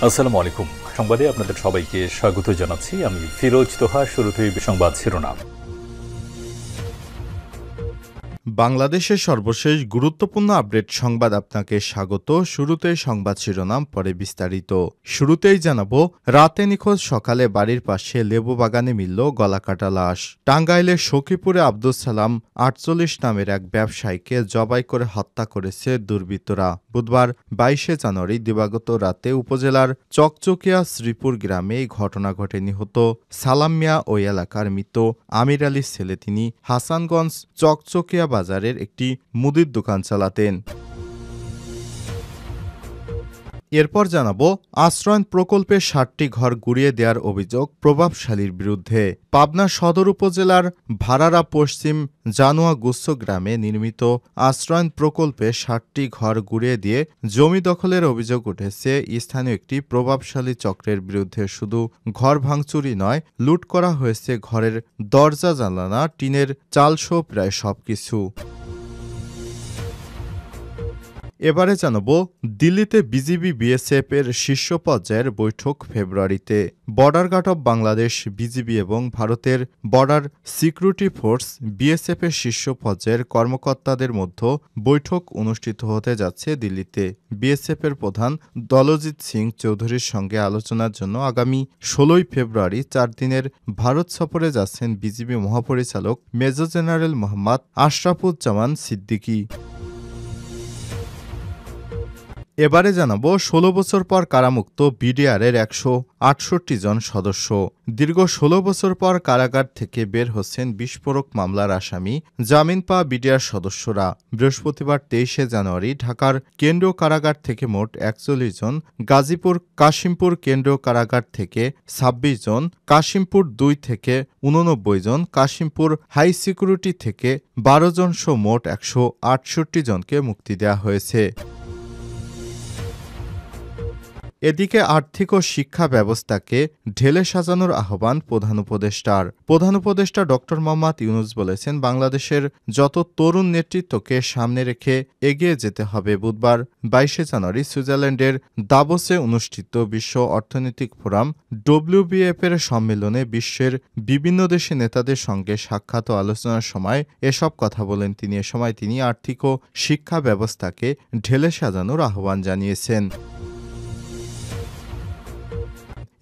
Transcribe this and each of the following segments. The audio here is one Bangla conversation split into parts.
আসসালামু আলাইকুম। সংবাদে আপনাদের সবাইকে স্বাগত জানাচ্ছি। আমি ফিরোজ তোহা। শুরুতেই সংবাদ শিরোনাম। বাংলাদেশের সর্বশেষ গুরুত্বপূর্ণ আপডেট সংবাদ আপনাকে স্বাগত। শুরুতেই সংবাদ শিরোনাম, পরে বিস্তারিত। শুরুতেই জানাবো, রাতে নিখোঁজ, সকালে বাড়ির পাশে লেবু বাগানে মিলল গলাকাটা লাশ। টাঙ্গাইলের সখীপুরে আব্দুল সালাম ৪৮ নামের এক ব্যবসায়ীকে জবাই করে হত্যা করেছে দুর্বৃত্তরা। বুধবার ২২শে জানুয়ারি দিবাগত রাতে উপজেলার চকচকিয়া শ্রীপুর গ্রামে এই ঘটনা ঘটে। নিহত সালাম মিয়া ওই এলাকার মৃত আমির আলীর ছেলে। তিনি হাসানগঞ্জ চকচকিয়া বাজারের একটি মুদির দোকান চালাতেন। এরপর জানাবো, আশ্রয়ণ প্রকল্পে ৬০টি ঘর গুঁড়িয়ে দেওয়ার অভিযোগ প্রভাবশালীর বিরুদ্ধে। পাবনা সদর উপজেলার ভাড়ারা পশ্চিম জানুয়া গুচ্ছ গ্রামে নির্মিত আশ্রয়ণ প্রকল্পে ৬০টি ঘর গুঁড়িয়ে দিয়ে জমি দখলের অভিযোগ উঠেছে স্থানীয় একটি প্রভাবশালী চক্রের বিরুদ্ধে। শুধু ঘর ভাঙচুরই নয়, লুট করা হয়েছে ঘরের দরজা, জানালা, টিনের চালসহ প্রায় সবকিছু। এবারে জানাবো, দিল্লিতে বিজিবি বিএসএফ এর শীর্ষ পর্যায়ের বৈঠক ফেব্রুয়ারিতে। Border guard of Bangladesh BGB এবং ভারতের বর্ডার সিকিউরিটি ফোর্স বিএসএফ এর শীর্ষ পর্যায়ের কর্মকর্তাদের মধ্যে বৈঠক অনুষ্ঠিত হতে যাচ্ছে দিল্লিতে। বিএসএফ এর প্রধান দলজিৎ সিং চৌধুরীর সঙ্গে আলোচনার জন্য আগামী ১৬ই ফেব্রুয়ারি ৪ দিনের ভারত সফরে যাচ্ছেন বিজিবি মহাপরিচালক মেজর জেনারেল মোহাম্মদ আশরাফুজ্জামান সিদ্দিকী। এবারে জানাবো, ১৬ বছর পর কারামুক্ত বিডিআরের ১৬৮ জন সদস্য। দীর্ঘ ১৬ বছর পর কারাগার থেকে বের হচ্ছেন বিস্ফোরক মামলার আসামি জামিন পাওয়া বিডিআর সদস্যরা। বৃহস্পতিবার ২৩শে জানুয়ারি ঢাকার কেন্দ্রীয় কারাগার থেকে মোট ৪১ জন, গাজীপুর কাশিমপুর কেন্দ্রীয় কারাগার থেকে ২৬ জন, কাশিমপুর ২ থেকে ৮৯ জন, কাশিমপুর হাই সিকিউরিটি থেকে ১২ জন সহ মোট ১৬৮ জনকে মুক্তি দেওয়া হয়েছে। এদিকে আর্থিক ও শিক্ষা ব্যবস্থাকে ঢেলে সাজানোর আহ্বান প্রধান উপদেষ্টার। প্রধান উপদেষ্টা ড মোহাম্মদ ইউনূস বলেছেন, বাংলাদেশের যত তরুণ নেতৃত্বকে সামনে রেখে এগিয়ে যেতে হবে। বুধবার ২২শে জানুয়ারি সুইজারল্যান্ডের দাভোসে অনুষ্ঠিত বিশ্ব অর্থনৈতিক ফোরাম ডব্লিউবিএফ এর সম্মেলনে বিশ্বের বিভিন্ন দেশের নেতাদের সঙ্গে সাক্ষাৎ ও আলোচনার সময় এসব কথা বলেন তিনি। এ সময় তিনি আর্থিক ও শিক্ষা ব্যবস্থাকে ঢেলে সাজানোর আহ্বান জানিয়েছেন।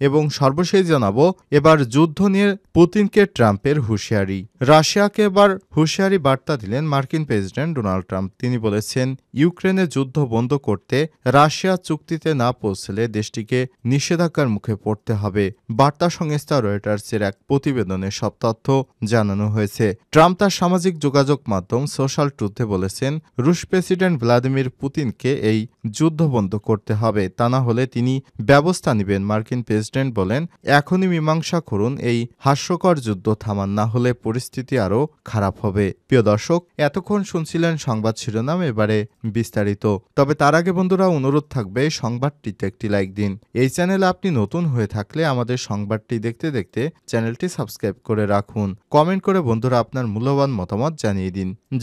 এবং সর্বশেষ জানাবো, এবার যুদ্ধ নিয়ে পুতিনকে ট্রাম্পের হুঁশিয়ারি। রাশিয়াকে এবার হুঁশিয়ারি বার্তা দিলেন মার্কিন প্রেসিডেন্ট ডোনাল্ড ট্রাম্প। তিনি বলেছেন, ইউক্রেনে যুদ্ধ বন্ধ করতে রাশিয়া চুক্তিতে না পৌঁছলে দেশটিকে নিষেধাজ্ঞার মুখে পড়তে হবে। বার্তা সংস্থা রয়টার্সের এক প্রতিবেদনে সব তথ্য জানানো হয়েছে। ট্রাম্প তার সামাজিক যোগাযোগ মাধ্যম সোশ্যাল ট্রুথে বলেছেন, রুশ প্রেসিডেন্ট ভ্লাদিমির পুতিনকে এই যুদ্ধ বন্ধ করতে হবে, তা না হলে তিনি ব্যবস্থা নেবেন। মার্কিন প্রেসিডেন্ট বলেন, এখনই মীমাংসা করুন, এই হাস্যকর যুদ্ধ থামান, না হলে পরিস্থিতি আরও খারাপ হবে। প্রিয় দর্শক, এতক্ষণ শুনছিলেন সংবাদ শিরোনাম, এবারে বিস্তারিত। তবে তার আগে বন্ধুরা, অনুরোধ থাকবে সংবাদটিতে একটি লাইক দিন। এই চ্যানেলে আপনি নতুন হয়ে থাকলে আমাদের সংবাদটি দেখতে দেখতে চ্যানেলটি সাবস্ক্রাইব করে রাখুন। কমেন্ট করে বন্ধুরা আপনার মূল্যবান মতামত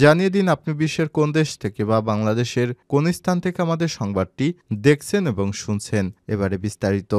জানিয়ে দিন আপনি বিশ্বের কোন দেশ থেকে বা বাংলাদেশের কোন স্থান থেকে আমাদের সংবাদটি দেখছেন এবং শুনছেন। এবারে বিস্তারিত।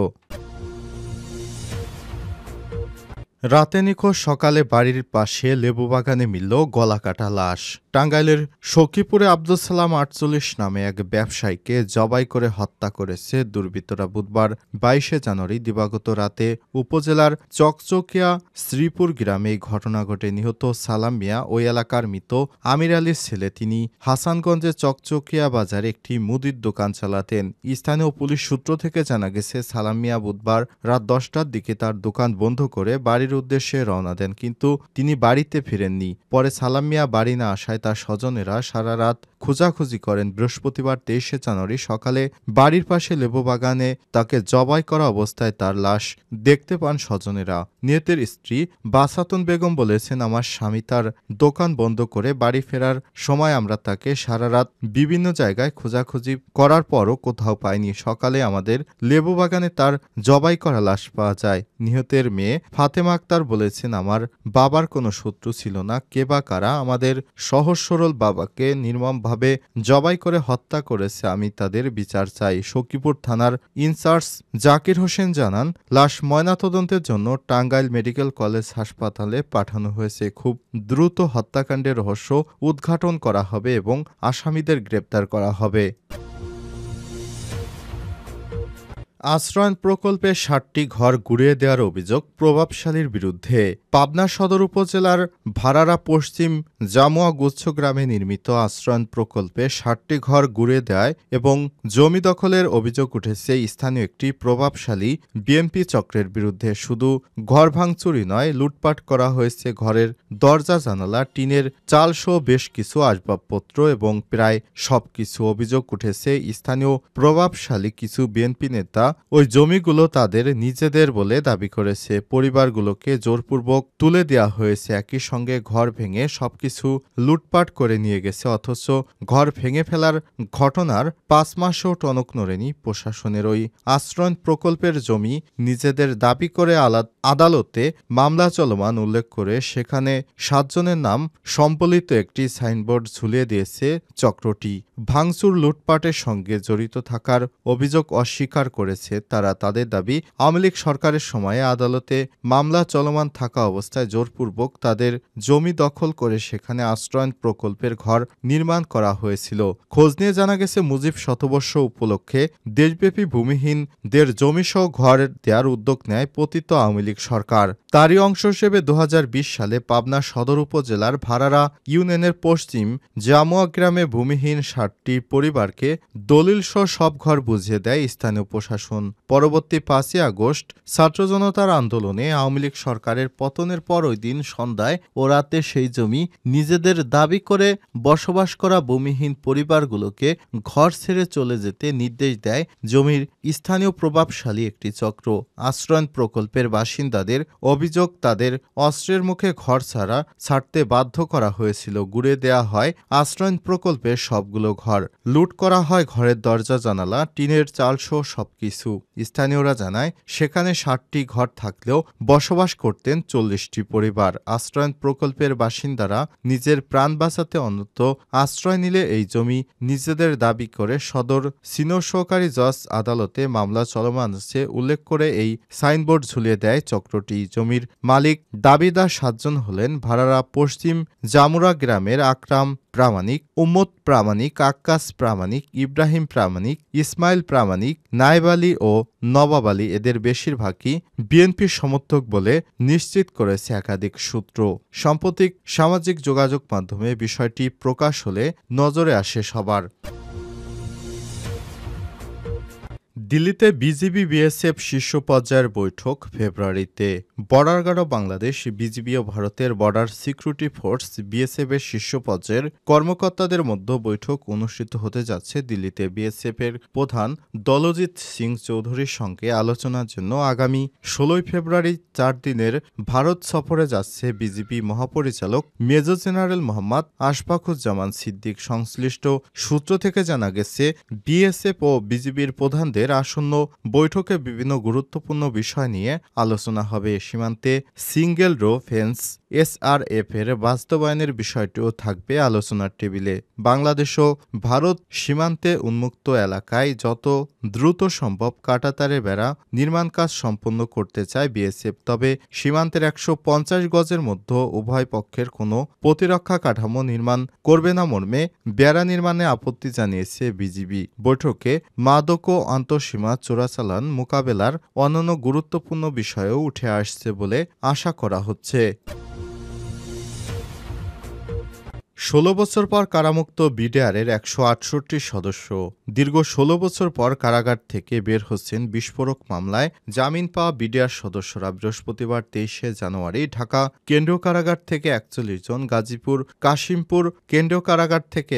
রাতে নিখোঁজ, সকালে বাড়ির পাশে লেবু বাগানে মিলল গলাকাটা লাশ। টাঙ্গাইলের সখীপুরে আব্দুল সালাম ৪৮ নামে এক ব্যবসায়ীকে জবাই করে হত্যা করেছে দুর্বৃত্তরা। বুধবার ২২শে জানুয়ারি দিবাগত রাতে উপজেলার চকচকিয়া শ্রীপুর গ্রামে এই ঘটনা ঘটে। নিহত সালাম মিয়া ওই এলাকার মৃত আমির আলীর ছেলে। তিনি হাসানগঞ্জের চকচকিয়া বাজারে একটি মুদির দোকান চালাতেন। স্থানীয় পুলিশ সূত্র থেকে জানা গেছে, সালাম মিয়া বুধবার রাত ১০টার দিকে তার দোকান বন্ধ করে বাড়ির উদ্দেশ্যে রওনা দেন, কিন্তু তিনি বাড়িতে ফিরেননি। পরে সালাম মিয়া বাড়ি না আসায় তার স্বজনেরা সারা রাত খোঁজাখুঁজি করেন। বৃহস্পতিবার ২৩শে জানুয়ারি সকালে বাড়ির পাশে লেবু বাগানে তাকে জবাই করা অবস্থায় তার লাশ দেখতে পান স্বজনেরা। নিহতের স্ত্রী বাসাতুন বেগম বলেছেন, আমার স্বামী তার দোকান বন্ধ করে বাড়ি ফেরার সময় আমরা তাকে সারা রাত বিভিন্ন জায়গায় খোঁজাখুঁজি করার পরও কোথাও পাইনি। সকালে আমাদের লেবু বাগানে তার জবাই করা লাশ পাওয়া যায়। নিহতের মেয়ে ফাতেমা আক্তার বলেছেন, আমার বাবার কোনো শত্রু ছিল না, কে বা কারা আমাদের সহজ সরল বাবাকে নির্মমভাবে জবাই করে হত্যা করেছে, আমি তাদের বিচার চাই। সখীপুর থানার ইনচার্জ জাকির হোসেন জানান, লাশ ময়নাতদন্তের জন্য টাঙ্গাইল মেডিকেল কলেজ হাসপাতালে পাঠানো হয়েছে। খুব দ্রুত হত্যাকাণ্ডের রহস্য উদ্ঘাটন করা হবে এবং আসামিদের গ্রেপ্তার করা হবে। আশ্রয়ণ প্রকল্পে ৬০টি ঘর গুঁড়িয়ে দেওয়ার অভিযোগ প্রভাবশালীর বিরুদ্ধে। পাবনা সদর উপজেলার ভাড়ারা পশ্চিম জামুয়া গুচ্ছ গ্রামে নির্মিত আশ্রয়ণ প্রকল্পে ৬০টি ঘর গুঁড়িয়ে দেয় এবং জমি দখলের অভিযোগ উঠেছে স্থানীয় একটি প্রভাবশালী বিএনপি চক্রের বিরুদ্ধে। শুধু ঘর ভাঙচুরি নয়, লুটপাট করা হয়েছে ঘরের দরজা জানালা, টিনের চালসহ বেশ কিছু আসবাবপত্র এবং প্রায় সবকিছু। অভিযোগ উঠেছে স্থানীয় প্রভাবশালী কিছু বিএনপি নেতা ওই জমিগুলো তাদের নিজেদের বলে দাবি করেছে। পরিবারগুলোকে জোরপূর্বক তুলে দেওয়া হয়েছে, একই সঙ্গে ঘর ভেঙে সবকিছু লুটপাট করে নিয়ে গেছে। অথচ ঘর ভেঙে ফেলার ঘটনার ৫ মাসেও টনক নড়েনি প্রশাসনের। ওই আশ্রয়ণ প্রকল্পের জমি নিজেদের দাবি করে আদালতে মামলা চলমান উল্লেখ করে সেখানে ৭ জনের নাম সম্বলিত একটি সাইনবোর্ড ঝুলিয়ে দিয়েছে চক্রটি। ভাঙচুর লুটপাটের সঙ্গে জড়িত থাকার অভিযোগ অস্বীকার করেছে তারা। তাদের দাবি, আওয়ামী লীগ সরকারের সময়ে আদালতে মামলা চলমান থাকা অবস্থায় জোরপূর্বক তাদের জমি দখল করে সেখানে আশ্রয়ণ প্রকল্পের ঘর নির্মাণ করা হয়েছিল। খোঁজ নিয়ে জানা গেছে, মুজিব শতবর্ষ উপলক্ষে দেশব্যাপী ভূমিহীনদের জমিসহ ঘর দেওয়ার উদ্যোগ নেয় পতিত আওয়ামী লীগ সরকার। তারই অংশ হিসেবে ২০২০ সালে পাবনা সদর উপজেলার ভাড়ারা ইউনিয়নের পশ্চিম জামুয়া গ্রামে ভূমিহীন ৬০টি পরিবারকে দলিলসহ সব ঘর বুঝিয়ে দেয় স্থানীয় প্রশাসন। পরবর্তী ৫ই আগস্ট ছাত্র জনতার আন্দোলনে আওয়ামী লীগ সরকারের পতনের পর ওই দিন সন্ধ্যায় ও রাতে সেই জমি নিজেদের দাবি করে বসবাস করা ভূমিহীন পরিবারগুলোকে ঘর ছেড়ে চলে যেতে নির্দেশ দেয় জমির স্থানীয় প্রভাবশালী একটি চক্র। আশ্রয়ণ প্রকল্পের বাসিন্দাদের অভিযোগ, তাদের অস্ত্রের মুখে ঘর ছাড়তে বাধ্য করা হয়েছিল। গুঁড়িয়ে দেয়া হয় আশ্রয়ণ প্রকল্পের সবগুলো ঘর, লুট করা হয় ঘরের দরজা জানালা, টিনের চালসহ সবকিছু। স্থানীয়রা জানায়, সেখানে ৬০টি ঘর থাকলেও বসবাস করতেন ৪০টি পরিবার। আশ্রয়ণ প্রকল্পের বাসিন্দারা নিজের প্রাণ বাঁচাতে অন্তত আশ্রয় নিলে এই জমি নিজেদের দাবি করে সদর সিনিয়র সহকারী জজ আদালতে মামলা চলমান আছে উল্লেখ করে এই সাইনবোর্ড ঝুলিয়ে দেয় চক্রটি। জমির মালিক দাবিদার ৭ জন হলেন ভাড়ারা পশ্চিম জামুরা গ্রামের আকরাম প্রামাণিক, উম্মত প্রামাণিক, আক্কাস প্রামাণিক, ইব্রাহিম প্রামাণিক, ইসমাইল প্রামাণিক, নায়েব আলী ও নবাব আলী। এদের বেশিরভাগই বিএনপির সমর্থক বলে নিশ্চিত করেছে একাধিক সূত্র। সাম্প্রতিক সামাজিক যোগাযোগ মাধ্যমে বিষয়টি প্রকাশ হলে নজরে আসে সবার। দিল্লিতে বিজিবি বিএসএফ শীর্ষ পর্যায়ের বৈঠক ফেব্রুয়ারিতে। Border guard of Bangladesh, BGB ও ভারতের বর্ডার সিকিউরিটি ফোর্স বিএসএফ এর শীর্ষ পর্যায়ের কর্মকর্তাদের মধ্যে বৈঠক অনুষ্ঠিত হতে যাচ্ছে দিল্লিতে। বিএসএফ এর প্রধান দলজিৎ সিং চৌধুরীর সঙ্গে আলোচনার জন্য আগামী ১৬ ফেব্রুয়ারি ৪ দিনের ভারত সফরে যাচ্ছে বিজিবি মহাপরিচালক মেজর জেনারেল মোহাম্মদ আশফাকুজ্জামান সিদ্দিক। সংশ্লিষ্ট সূত্র থেকে জানা গেছে, বিএসএফ ও বিজিবির প্রধানদের আসন্ন বৈঠকে বিভিন্ন গুরুত্বপূর্ণ বিষয় নিয়ে আলোচনা হবে। সীমান্তে সিঙ্গেল রো ফেন্স এসআরএফ এর বাস্তবায়নের বিষয়টিও থাকবে আলোচনার টেবিলে। বাংলাদেশ ও ভারত সীমান্তে উন্মুক্ত এলাকায় যত দ্রুত সম্ভব কাঁটাতারের বেড়া নির্মাণ কাজ সম্পন্ন করতে চায় বিএসএফ। তবে সীমান্তের ১৫০ গজের মধ্যে উভয় পক্ষের কোনো প্রতিরক্ষা কাঠামো নির্মাণ করবে না মর্মে বেড়া নির্মাণে আপত্তি জানিয়েছে বিজিবি। বৈঠকে মাদক ও আন্তঃসীমা চোরাচালান মোকাবেলার অন্যান্য গুরুত্বপূর্ণ বিষয়ও উঠে আসছে বলে আশা করা হচ্ছে। ১৬ বছর পর কারামুক্ত বিডিআরের ১৬৮ সদস্য। দীর্ঘ ১৬ বছর পর কারাগার থেকে বের হচ্ছেন বিস্ফোরক মামলায় জামিন পাওয়া বিডিআর সদস্যরা। বৃহস্পতিবার ২৩শে জানুয়ারি ঢাকা কেন্দ্রীয় কারাগার থেকে ৪১ জন, গাজীপুর কাশিমপুর কেন্দ্রীয় কারাগার থেকে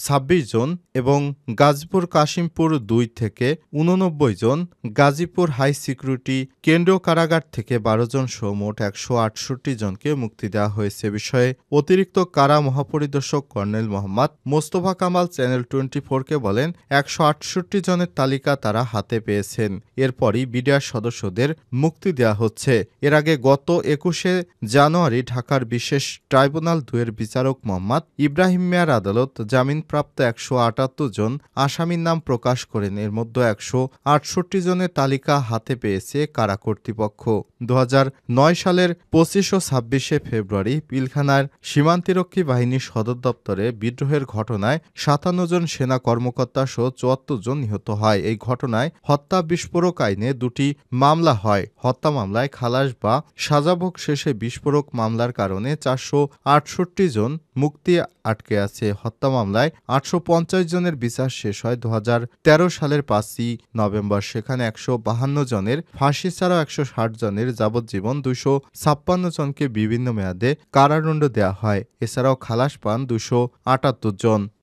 ২৬ জন এবং গাজীপুর কাশিমপুর ২ থেকে ৮৯ জন, গাজীপুর হাই সিকিউরিটি কেন্দ্রীয় কারাগার থেকে ১২ জন সহ মোট ১৬৮ জনকে মুক্তি দেওয়া হয়েছে। বিষয়ে অতিরিক্ত কারা মহাপরিদর্শক মহাপরিদর্শক কর্নেল মোহাম্মদ মোস্তফা কামাল চ্যানেল 24-কে বলেন 168 জনের তালিকা তারা হাতে পেয়েছেন। এরপরই বিডিআর সদস্যদের মুক্তি দেওয়া হচ্ছে। এর আগে গত 21শে জানুয়ারি ঢাকার বিশেষ ট্রাইব্যুনাল 2-এর বিচারক মোহাম্মদ ইব্রাহিম মিয়ার আদালত জামিনপ্রাপ্ত 178 জন আসামির নাম প্রকাশ করেন। এর মধ্যে 168 জনের তালিকা হাতে পেয়েছে কারা কর্তৃপক্ষ। 2009 সালের 25 ও 26শে ফেব্রুয়ারি পিলখানার সীমান্তরক্ষী বাহিনীর সদর দপ্তরে বিদ্রোহের ঘটনায় 57 জন সেনা কর্মকর্তা সহ 74 জন নিহত হয়। এই ঘটনায় হত্যা বিস্ফোরক আইনে 2টি মামলা হয়। হত্যা মামলায় খালাস বা সাজাভোগ শেষে বিস্ফোরক মামলার কারণে 468 জন মুক্তি আটকে আছে। হত্যা মামলায় 850 জনের বিচার শেষ হয় 2013 সালের 5ই নভেম্বর। সেখানে 152 জনের ফাঁসি ছাড়াও 160 জনের যাবজ্জীবন, 256 জনকে বিভিন্ন মেয়াদে কারাদণ্ড দেওয়া হয়। এছাড়াও খালাস পান 278 জন।